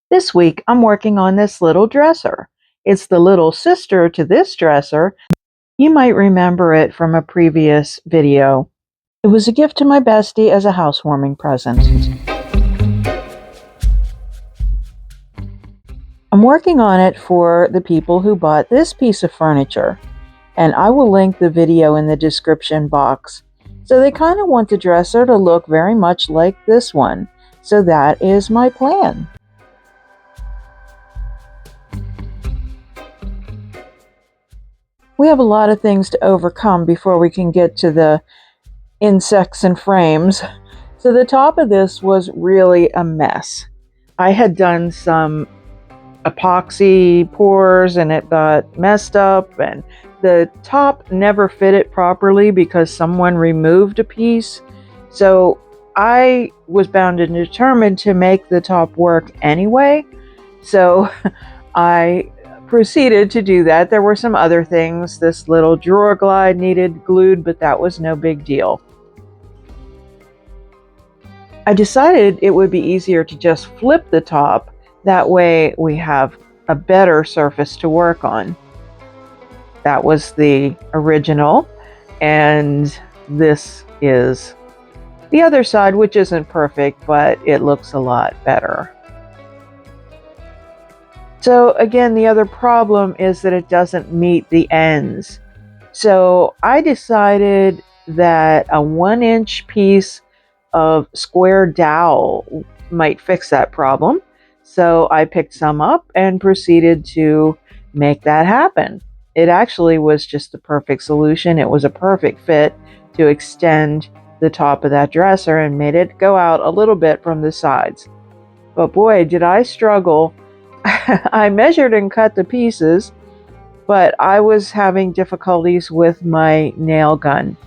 This week, I'm working on this little dresser. It's the little sister to this dresser. You might remember it from a previous video. It was a gift to my bestie as a housewarming present. I'm working on it for the people who bought this piece of furniture, and I will link the video in the description box. So they kind of want the dresser to look very much like this one. So that is my plan. We have a lot of things to overcome before we can get to the insects and frames. So the top of this was really a mess. I had done some epoxy pours and it got messed up, and the top never fitted properly because someone removed a piece. So I was bound and determined to make the top work anyway. So I proceeded to do that. There were some other things. This little drawer glide needed glued, but that was no big deal. I decided it would be easier to just flip the top. That way we have a better surface to work on. That was the original, and this is the other side, which isn't perfect, but it looks a lot better. So again, the other problem is that it doesn't meet the ends. So I decided that a 1-inch piece of square dowel might fix that problem. So I picked some up and proceeded to make that happen. It actually was just the perfect solution. It was a perfect fit to extend the top of that dresser and made it go out a little bit from the sides. But boy, did I struggle. I measured and cut the pieces, but I was having difficulties with my nail gun.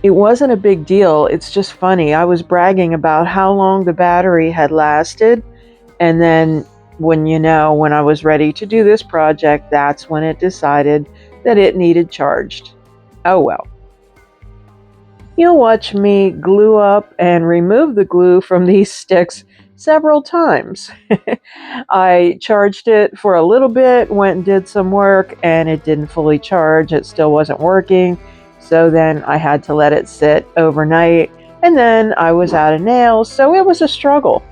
It wasn't a big deal. It's just funny. I was bragging about how long the battery had lasted, and then when I was ready to do this project, that's when it decided that it needed charged. Oh well. You'll watch me glue up and remove the glue from these sticks several times. I charged it for a little bit, went and did some work, and it didn't fully charge. It still wasn't working. So then I had to let it sit overnight, and then I was out of nails, so it was a struggle.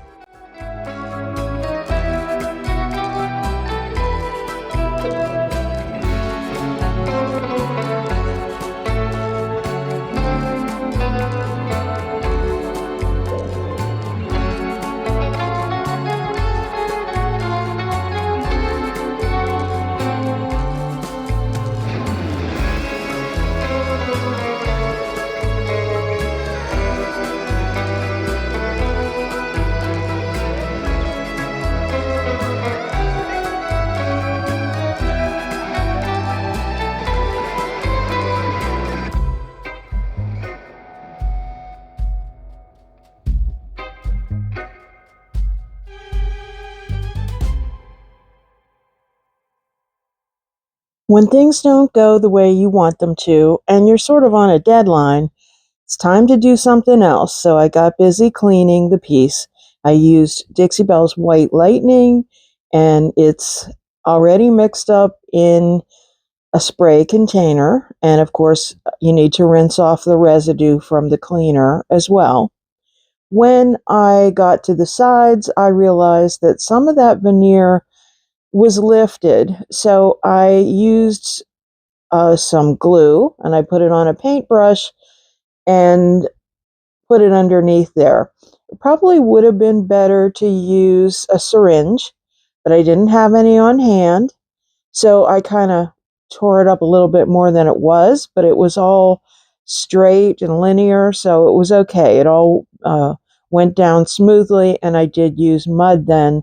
When things don't go the way you want them to, and you're sort of on a deadline, it's time to do something else. So I got busy cleaning the piece. I used Dixie Belle's White Lightning, and it's already mixed up in a spray container. And of course, you need to rinse off the residue from the cleaner as well. When I got to the sides, I realized that some of that veneer was lifted. So I used some glue, and I put it on a paintbrush and put it underneath there. It probably would have been better to use a syringe, but I didn't have any on hand. So I kind of tore it up a little bit more than it was, but it was all straight and linear, so it was okay. It all went down smoothly, and I did use mud then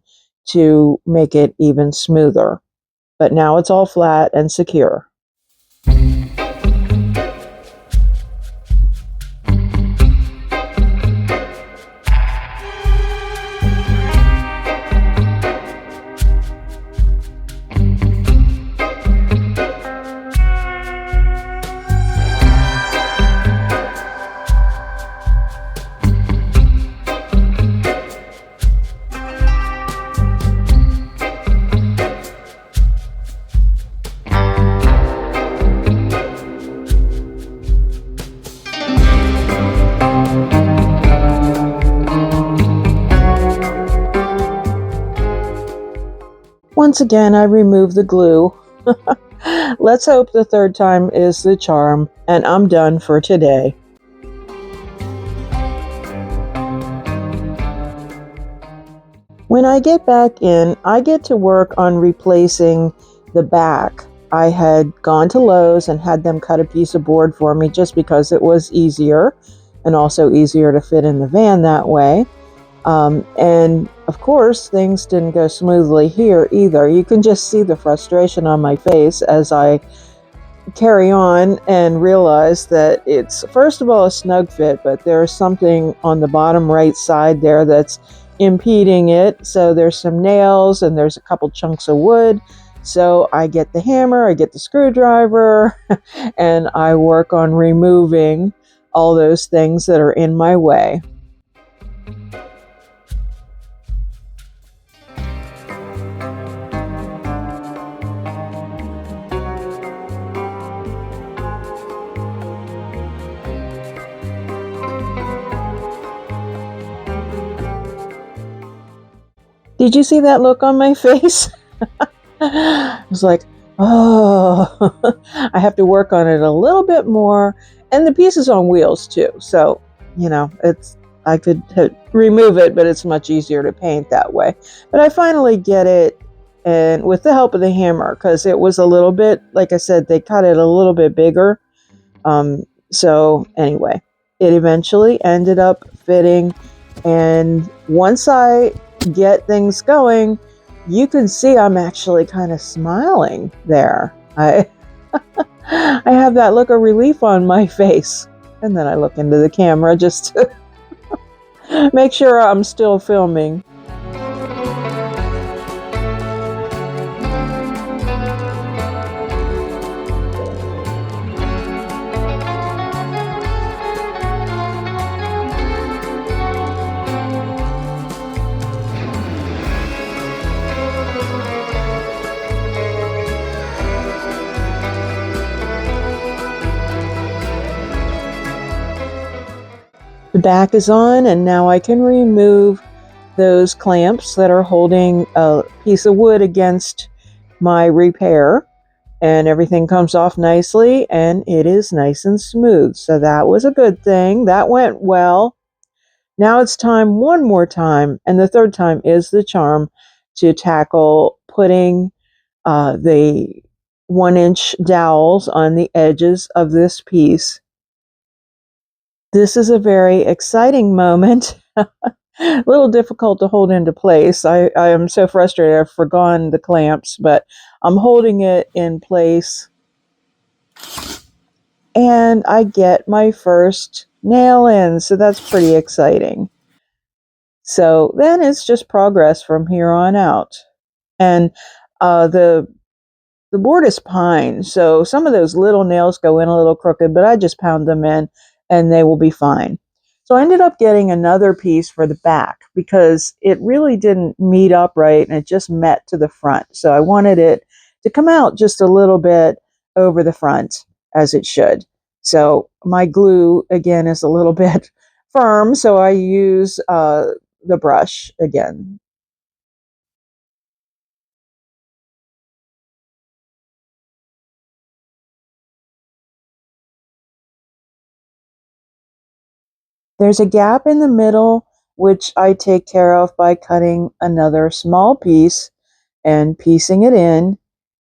to make it even smoother. But now it's all flat and secure. Once again, I remove the glue. Let's hope the third time is the charm, and I'm done for today. When I get back in, I get to work on replacing the back. I had gone to Lowe's and had them cut a piece of board for me just because it was easier and also easier to fit in the van that way. And of course, things didn't go smoothly here either. You can just see the frustration on my face as I carry on and realize that it's, first of all, a snug fit, but there's something on the bottom right side there that's impeding it. So there's some nails and there's a couple chunks of wood. So I get the hammer, I get the screwdriver, and I work on removing all those things that are in my way. Did you see that look on my face? I was like, oh, I have to work on it a little bit more. And the piece is on wheels too. So, I could remove it, but it's much easier to paint that way. But I finally get it, and with the help of the hammer, because it was a little bit, like I said, they cut it a little bit bigger. So anyway, it eventually ended up fitting. And once I get things going, you can see I'm actually kind of smiling there. I have that look of relief on my face. And then I look into the camera just to make sure I'm still filming. The back is on, and now I can remove those clamps that are holding a piece of wood against my repair, and everything comes off nicely and it is nice and smooth. So that was a good thing. That went well. Now it's time, one more time, and the third time is the charm, to tackle putting the 1-inch dowels on the edges of this piece. This is a very exciting moment. A little difficult to hold into place. I am so frustrated. I've forgotten the clamps, but I'm holding it in place. And I get my first nail in, so that's pretty exciting. So then it's just progress from here on out. And the board is pine, so some of those little nails go in a little crooked, but I just pound them in and they will be fine. So I ended up getting another piece for the back because it really didn't meet up right and it just met to the front. So I wanted it to come out just a little bit over the front as it should. So my glue, again, is a little bit firm, so I use the brush again. There's a gap in the middle, which I take care of by cutting another small piece and piecing it in,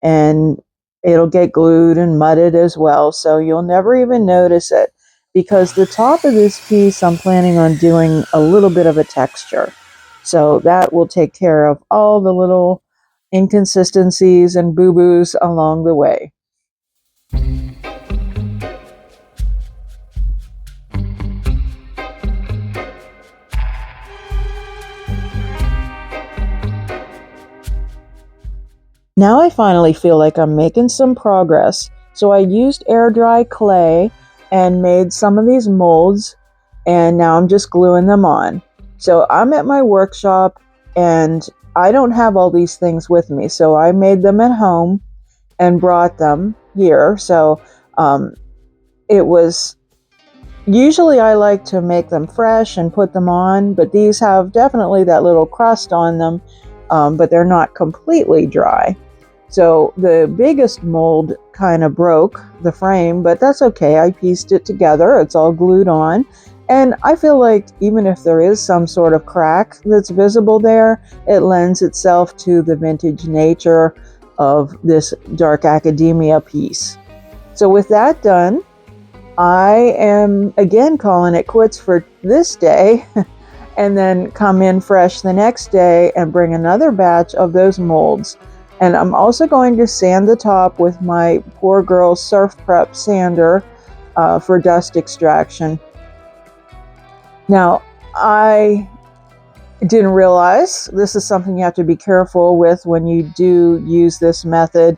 and it'll get glued and mudded as well, so you'll never even notice it, because the top of this piece I'm planning on doing a little bit of a texture. So that will take care of all the little inconsistencies and boo-boos along the way. Now I finally feel like I'm making some progress. So I used air dry clay and made some of these molds, and now I'm just gluing them on. So I'm at my workshop and I don't have all these things with me. So I made them at home and brought them here. So it was, usually I like to make them fresh and put them on, but these have definitely that little crust on them. but they're not completely dry. So the biggest mold kind of broke the frame, but that's okay. I pieced it together. It's all glued on. And I feel like even if there is some sort of crack that's visible there, it lends itself to the vintage nature of this dark academia piece. So with that done, I am again calling it quits for this day and then come in fresh the next day and bring another batch of those molds. And I'm also going to sand the top with my Poor Girl Surf Prep sander for dust extraction. Now, I didn't realize this is something you have to be careful with when you do use this method.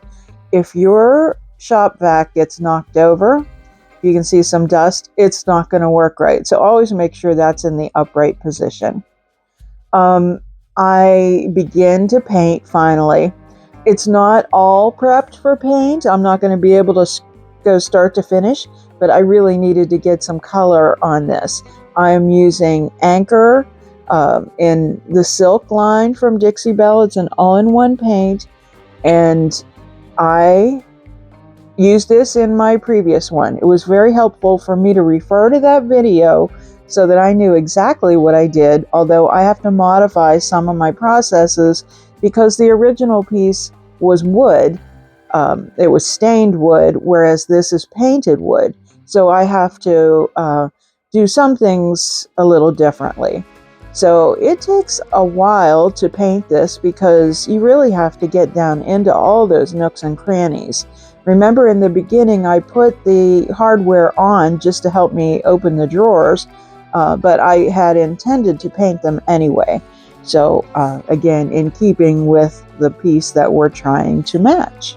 If your shop vac gets knocked over, you can see some dust, it's not going to work right. So always make sure that's in the upright position. I begin to paint finally. It's not all prepped for paint. I'm not going to be able to go start to finish, but I really needed to get some color on this. I'm using Anchor in the Silk line from Dixie Belle. It's an all-in-one paint, and I used this in my previous one. It was very helpful for me to refer to that video so that I knew exactly what I did, although I have to modify some of my processes because the original piece was wood. It was stained wood, whereas this is painted wood. So I have to do some things a little differently. So it takes a while to paint this because you really have to get down into all those nooks and crannies. Remember in the beginning I put the hardware on just to help me open the drawers, but I had intended to paint them anyway. So again, in keeping with the piece that we're trying to match.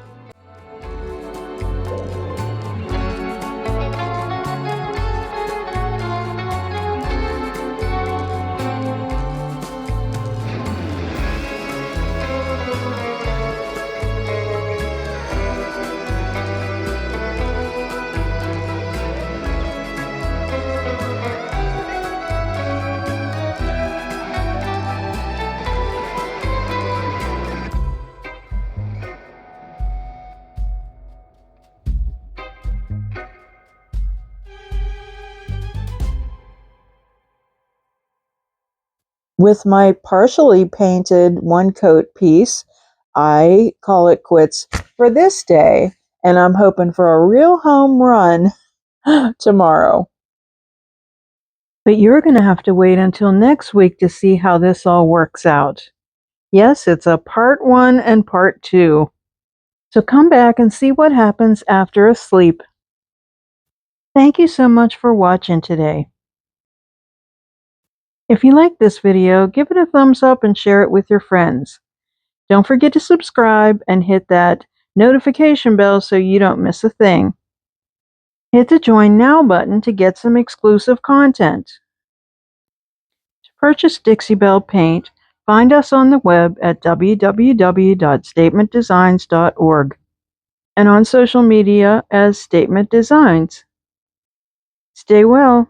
With my partially painted one coat piece, I call it quits for this day, and I'm hoping for a real home run tomorrow. But you're going to have to wait until next week to see how this all works out. Yes, it's a part 1 and part 2. So come back and see what happens after a sleep. Thank you so much for watching today. If you like this video, give it a thumbs up and share it with your friends. Don't forget to subscribe and hit that notification bell so you don't miss a thing. Hit the Join Now button to get some exclusive content. To purchase Dixie Belle paint, find us on the web at www.statementdesigns.org and on social media as Statement Designs. Stay well.